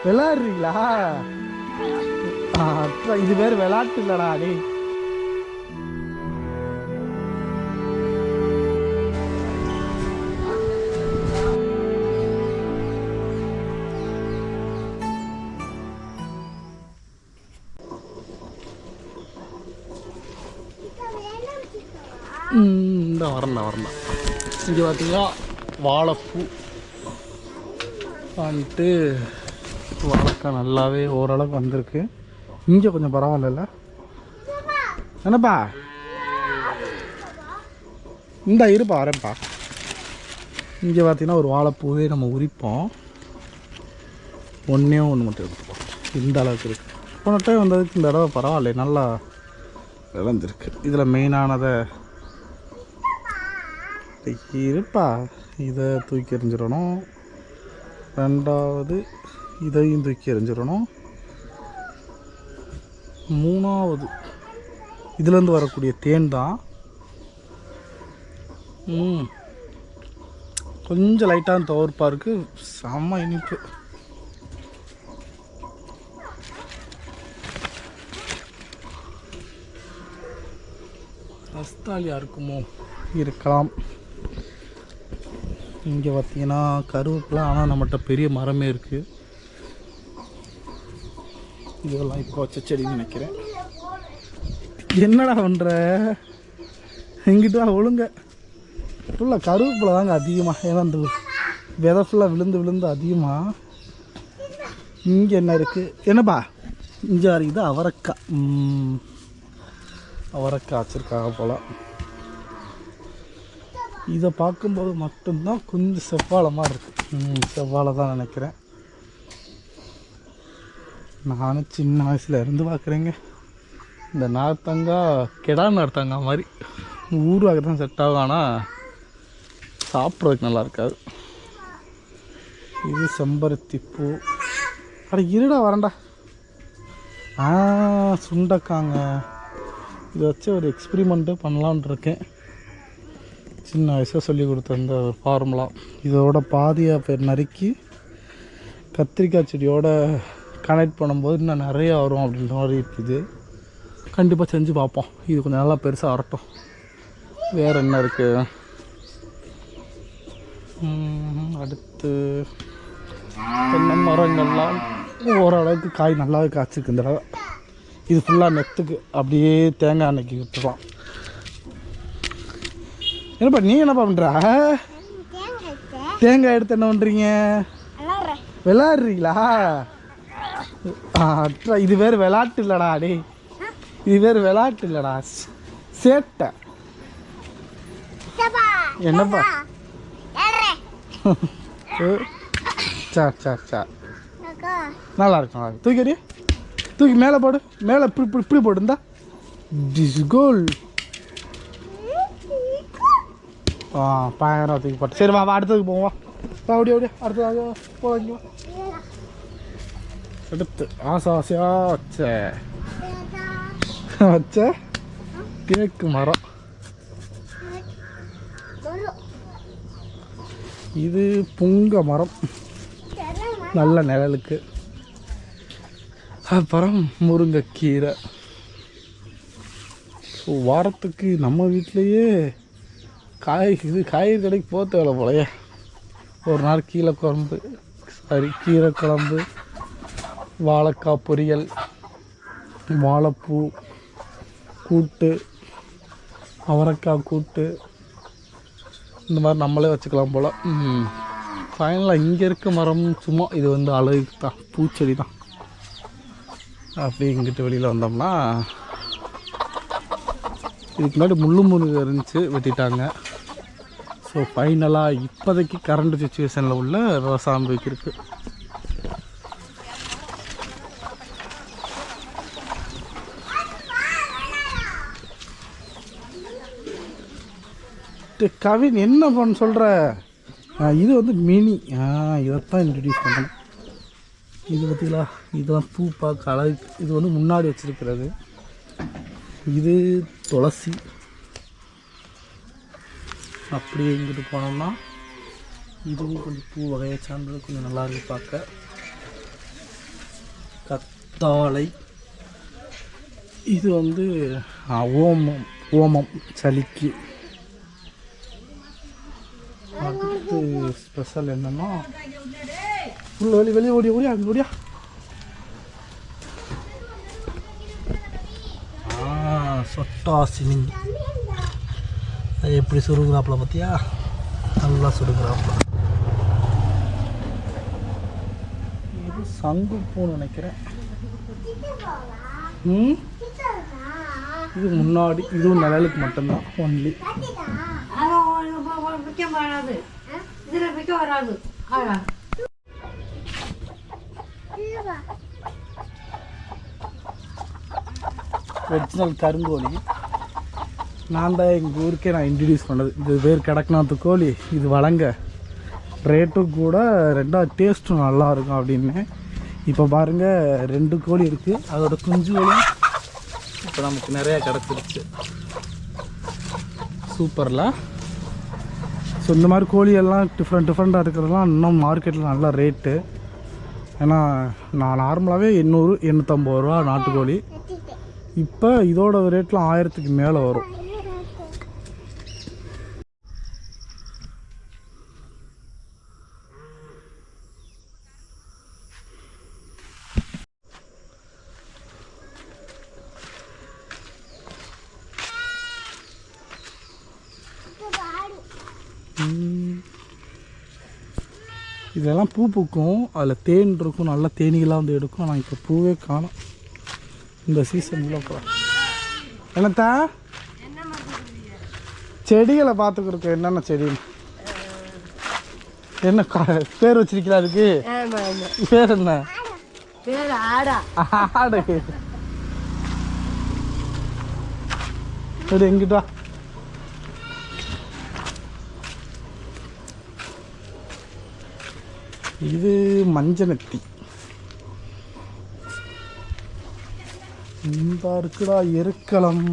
விளையாடுறீங்களா? இது பேர் விளையாட்டு இல்லடா டே. இந்த வரண்டா இங்கே பார்த்தீங்கன்னா வாழைப்பூ வந்துட்டு வாழைக்காய் நல்லாவே ஓரளவுக்கு வந்திருக்கு. இங்கே கொஞ்சம் பரவாயில்ல. என்னப்பா இந்த இருப்பா வரேன்ப்பா. இங்கே பார்த்தீங்கன்னா ஒரு வாழைப்பூவே நம்ம உரிப்போம். ஒன்றே ஒன்று மட்டும் எடுத்துப்போம். இந்த அளவுக்கு இருக்குது. போன டைம் வந்ததுக்கு இந்த தடவை பரவாயில்ல, நல்லா விளைஞ்சிருக்கு. இதில் மெயினானதை இருப்பா, இதை தூக்கி எறிஞ்சிடணும். ரெண்டாவது இதையும் தூக்கி எறிஞ்சிடணும். மூணாவது இதுலேருந்து வரக்கூடிய தேன் தான். கொஞ்சம் லைட்டாக துவர்ப்பாக இருக்குது. செம்ம இனிப்பு. ரஸ்தாலியாக இருக்குமோ? இருக்கலாம். இங்கே பார்த்தீங்கன்னா கருவேப்பிலை, ஆனால் நம்மகிட்ட பெரிய மரமே இருக்குது. இதெல்லாம் இப்போ வச்ச செடின்னு நினைக்கிறேன். என்னடா பண்ணுற? எங்கிட்ட ஒழுங்க ஃபுல்லாக கருவேப்பிலை தாங்க அதிகமாக. ஏன்னா இந்த விதை ஃபுல்லாக விழுந்து அதிகமாக. இங்கே என்ன இருக்குது? என்னப்பா இங்கே இது அவரைக்காய் வச்சுருக்காங்க போல். இதை பார்க்கும்போது மட்டும்தான் கொஞ்சம் செவ்வாழைமாக இருக்குது. செவ்வாழை தான் நினைக்கிறேன். நானும் சின்ன வயசில் இருந்து பார்க்குறேங்க. இந்த நார்த்தங்காய் கெடா நார்த்தங்காய் மாதிரி ஊருவாக தான் செட் ஆகும், ஆனால் சாப்பிட்றதுக்கு நல்லா இருக்காது. இது செம்பருத்தி பூ. அட இருடா வரண்டா. சுண்டக்காங்க. இதை வச்சு ஒரு எக்ஸ்பிரிமெண்ட்டு பண்ணலான் இருக்கேன். சின்ன வயசாக சொல்லி கொடுத்த இந்த ஃபார்முலா. இதோட பாதியாக பேர் நறுக்கி கத்திரிக்காய் செடியோட கனெக்ட் பண்ணும்போது இன்னும் நிறைய வரும் அப்படின்ற மாதிரி இருக்குது. கண்டிப்பாக செஞ்சு பார்ப்போம். இது கொஞ்சம் நல்லா பெருசாக வரட்டும். வேறு என்ன இருக்குது? அடுத்து தென்னை மரங்கள்லாம் ஓரளவுக்கு காய் நல்லாவே காய்ச்சிருக்கு இந்த தடவை. இது ஃபுல்லாக நெத்துக்கு அப்படியே தேங்காய் அன்னைக்கு விட்டுருலாம். என்னப்பா நீ என்னப்பா பண்ணுற? தேங்காய் எடுத்து என்ன பண்ணுறீங்க? விளையாடுறீங்களா? இது பேர் விளையாட்டு இல்லைடா டே. இது பேர் விளையாட்டு இல்லைடா, சேட்டை. என்னப்பா? சார் நல்லா இருக்கும். தூக்கி மேலே போடு. மேலே இப்படி போடு. இருந்தா கோல். பயங்கரம் தூக்கி போட்டு. சரி வா அடுத்ததுக்கு போவோம். வா அப்படியே அடுத்ததாக போங்க. அடுத்து ஆசையாக வச்ச தேக்கு மரம். இது புங்க மரம், நல்ல நிழலுக்கு. அப்புறம் முருங்கைக்கீரை. ஸோ வாரத்துக்கு நம்ம வீட்டிலையே காய்கறி கடைக்கு போக தேவை போலையே. ஒரு நாள் கீரை குழம்பு, வாழைக்காய் பொரியல், வாழைப்பூ கூட்டு, அவரைக்காய் கூட்டு, இந்த மாதிரி நம்மளே வச்சுக்கலாம் போல். ஃபைனலாக இங்கே இருக்க மரம் சும்மா இது வந்து அழகுக்கு தான், பூச்செடி தான். அப்படி இங்கிட்டு வெளியில் வந்தோம்னா இதுக்கு முன்னாடி முருங்கை இருந்துச்சு, வெட்டிட்டாங்க. ஸோ ஃபைனலாக இப்போதைக்கு கரண்ட் சுச்சுவேஷனில் உள்ள விவசாயம் இருக்குது. கவின் என்ன பண்ண சொல்கிற? இது வந்து மினி. இதைத்தான் இன்ட்ரடியூஸ் பண்ணணும். இது பார்த்தீங்களா, இதெல்லாம் பூ பார்க்க அழகு. இது வந்து முன்னாடி வச்சுருக்கிறது. இது துளசி. அப்படியே இங்கிட்டு போனோம்னா இதுவும் கொஞ்சம் பூ வகையை சார்ந்தது, கொஞ்சம் நல்லா இருக்கு பார்க்க. கத்தாழை. இது வந்து ஓமம் சளிக்கு. அடுத்து ஸ்பெஷல் என்னன்னா வெளியே ஓடியா ஓடியா. சொட்டாசினி அது எப்படி சுருங்குறாப்புல பார்த்தியா, நல்லா சுருங்குறாப்புல. இது சங்குப்பூன்னு நினைக்கிறேன். இது முன்னாடி, இதுவும் நிழலுக்கு மட்டும்தான் ஒன்லி. ஒரிஜினல் கருங்கோழி. நான் தான் எங்கள் ஊருக்கே இன்ட்ரடியூஸ் பண்ணது. இது பேர் கடக்நாத்து கோழி. இது வளங்க ரேட்டும் கூட, ரெண்டாவது டேஸ்ட்டும் நல்லாயிருக்கும் அப்படின்னு. இப்போ பாருங்கள் 2 கோழி இருக்குது. அதோட குஞ்சுகளும் இப்போ நமக்கு நிறையா கிடச்சிருச்சு. சூப்பரில். ஸோ இந்த மாதிரி கோழியெல்லாம் டிஃப்ரெண்ட்டாக இருக்கிறதெல்லாம் இன்னும் மார்க்கெட்டில் நல்ல ரேட்டு. ஏன்னா நான் நார்மலாகவே 800-850 ரூபா நாட்டுக்கோழி. இப்போ இதோட ரேட்லாம் 1000க்கு மேலே வரும். இதெல்லாம் பூ பூக்கும், அதில் தேன் இருக்கும், நல்ல தேனீகளாக வந்து எடுக்கும். ஆனால் இப்போ பூவே காணும் இந்த சீசனில். என்னத்தா செடிகளை பார்த்துக்கிறதுக்கு என்னென்ன செடி, என்ன பேர் வச்சிருக்கிறா இருக்கு? பேர் என்ன? ஆடு. சரி எங்கிட்டா. இது மஞ்சனத்தி. இந்த இருக்குடா எருக்களம்.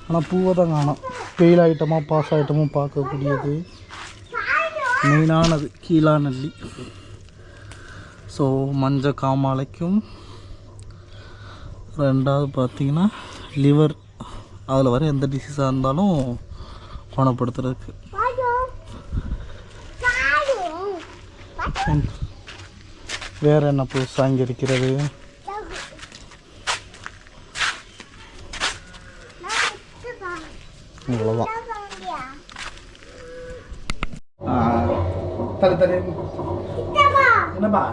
ஆனால் பூவை தான் காணும். பெயில் ஐட்டமாக பாஸ் ஐட்டமும் பார்க்கக்கூடியது. மெயினானது கீழா நல்லி. ஸோ மஞ்சள் காமாலைக்கும். ரெண்டாவது பார்த்திங்கன்னா லிவர், அதில் வர எந்த டிசீஸாக இருந்தாலும் குணப்படுத்துறதுக்கு. வேறு என்ன புதுசாக இங்கே இருக்கிறது? இவ்வளோதான். என்னப்பா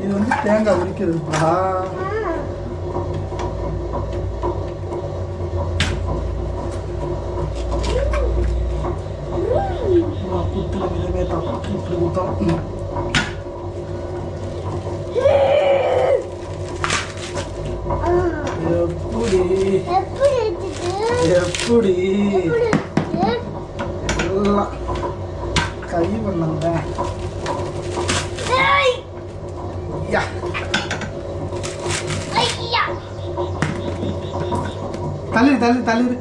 இது வந்து தேங்காய் உரிக்கிறதுப்பா. குத்துல விதமே தான் இப்படி குத்தம். எப்படி எல்லாம் கை பண்ண தள்ளி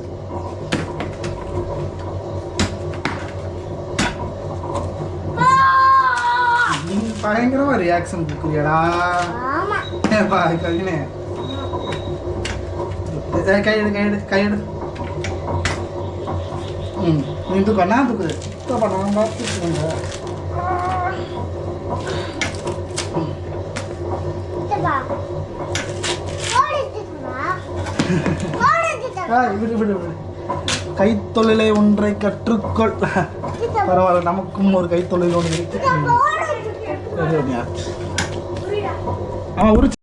பயங்கரமா ரியாக்ஷன் கொடுக்குறியாடா. கவினே கையெடு. நீ தூக்கண்ணா தூக்கு நான் பார்த்துக்கோங்க. கைத்தொழிலை ஒன்றை கற்றுக்கொள். பரவாயில்ல, நமக்கும் ஒரு கைத்தொழில் ஒன்று இருக்கு. உரிச்சு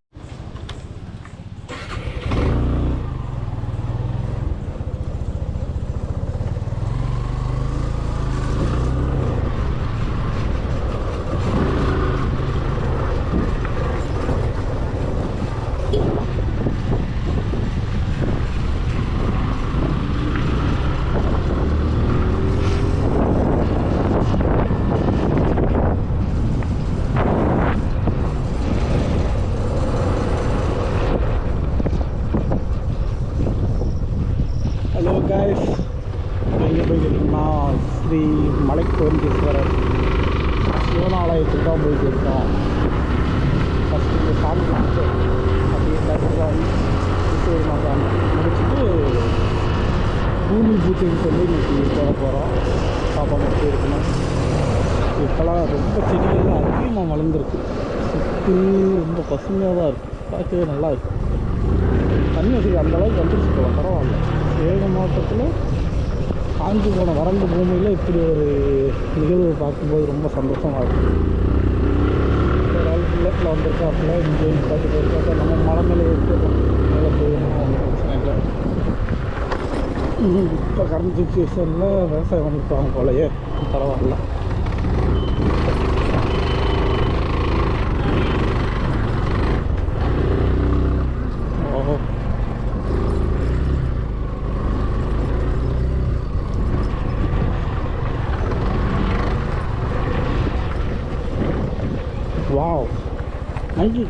ஸ்ரீ மலைக்கோண்டீஸ்வரர் சிவனாலயத்துக்கு தான் போயிட்டு இருக்கோம். ஃபஸ்ட்டு இந்த சாமி கும்பிட்டு அப்படியே கருப்பாக விசேஷமாக முடிச்சுட்டு பூமி பூஜைன்னு சொல்லி இன்றைக்கி போக போகிறோம். பாப்பா எப்படி இருக்கணும். இப்போலாம் ரொம்ப செடிகள்லாம் அதிகமாக வளர்ந்துருக்கு. சுற்றி ரொம்ப பசுமையாக தான் இருக்குது. பார்க்கவே நல்லா இருக்குது. தண்ணி வசதி அந்தளவுக்கு வந்துருச்சு போகலாம். பரவாயில்ல. சேலம் மாவட்டத்தில் காஞ்சி போன வறண்ட பூமியில் இப்படி ஒரு நிகழ்வு பார்க்கும்போது ரொம்ப சந்தோஷமாக இருக்குது. ஒரு ஆள் பிள்ளைத்தில் வந்திருக்காப்புல இங்கே பார்த்துட்டு இருக்காப்ப நம்ம மலை மேலே எடுத்துருக்கோம். மேலே போயிடணும், ஒன்றும் பிரச்சனை இல்லை. இப்போ கரண்ட் சுச்சுவேஷனில் விவசாயம் பண்ணிருப்பாங்க போலையே. பரவாயில்ல. ஓஹோ, வாவ், நன்றி.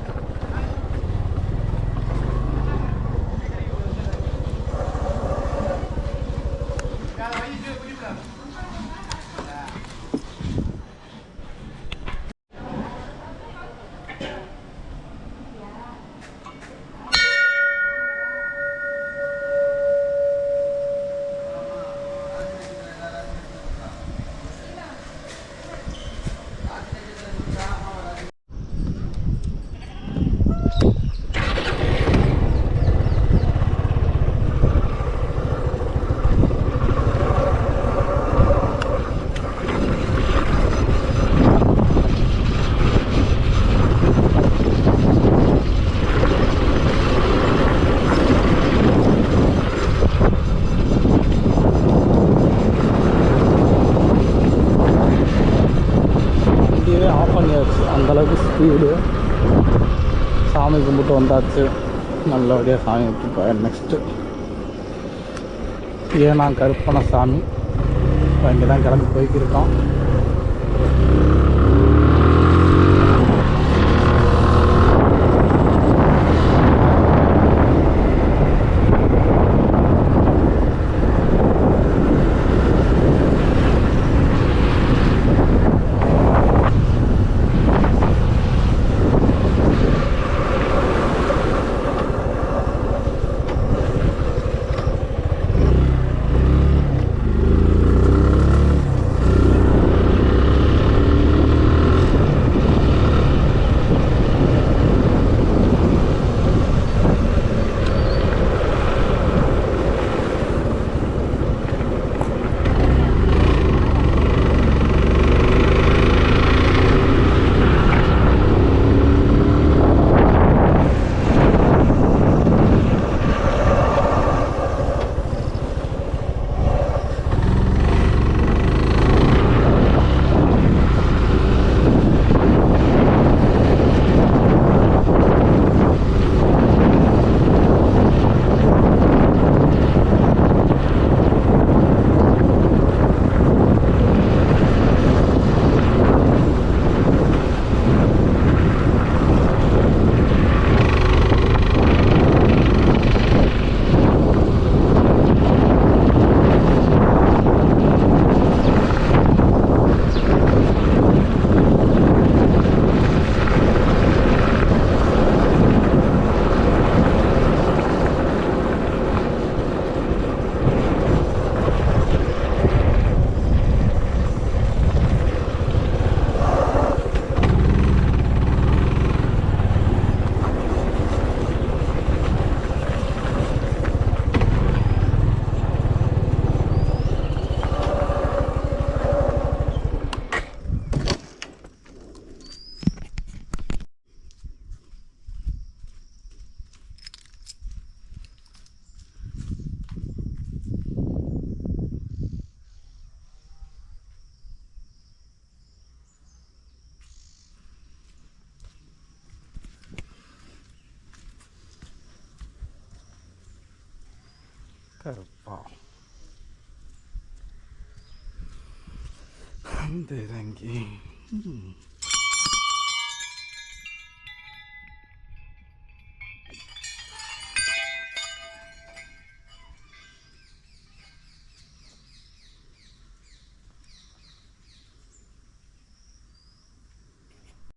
ஆஃப் பண்ணியாச்சு. அந்தளவுக்கு ஸ்பீடு. சாமி கும்பிட்டு வந்தாச்சு. நல்லபடியாக சாமி கும்பிட்டு நெக்ஸ்ட்டு ஏன்னா கருப்பண சாமி இங்கே தான் கிளம்பி போய்க்கிருக்கோம். கருப்பா அந்த இறங்கி